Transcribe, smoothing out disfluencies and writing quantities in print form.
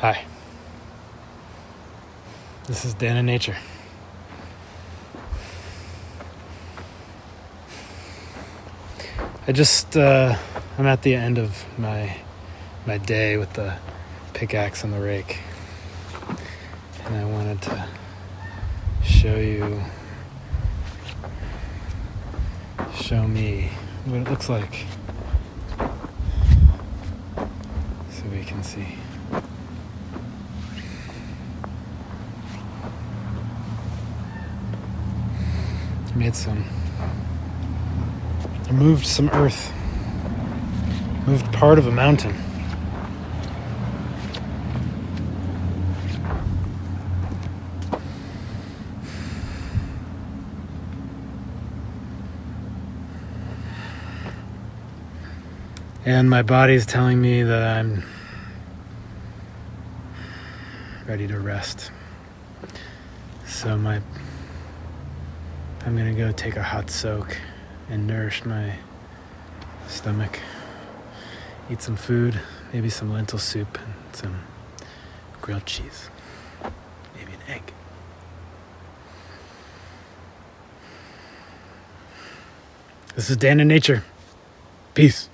Hi. This is Dan in Nature. I'm at the end of my day with the pickaxe and the rake. And I wanted to show me what it looks like so we can see. I moved some earth, moved part of a mountain. And my body's telling me that I'm ready to rest. So I'm gonna go take a hot soak and nourish my stomach. Eat some food, maybe some lentil soup and some grilled cheese. Maybe an egg. This is Dan in Nature. Peace.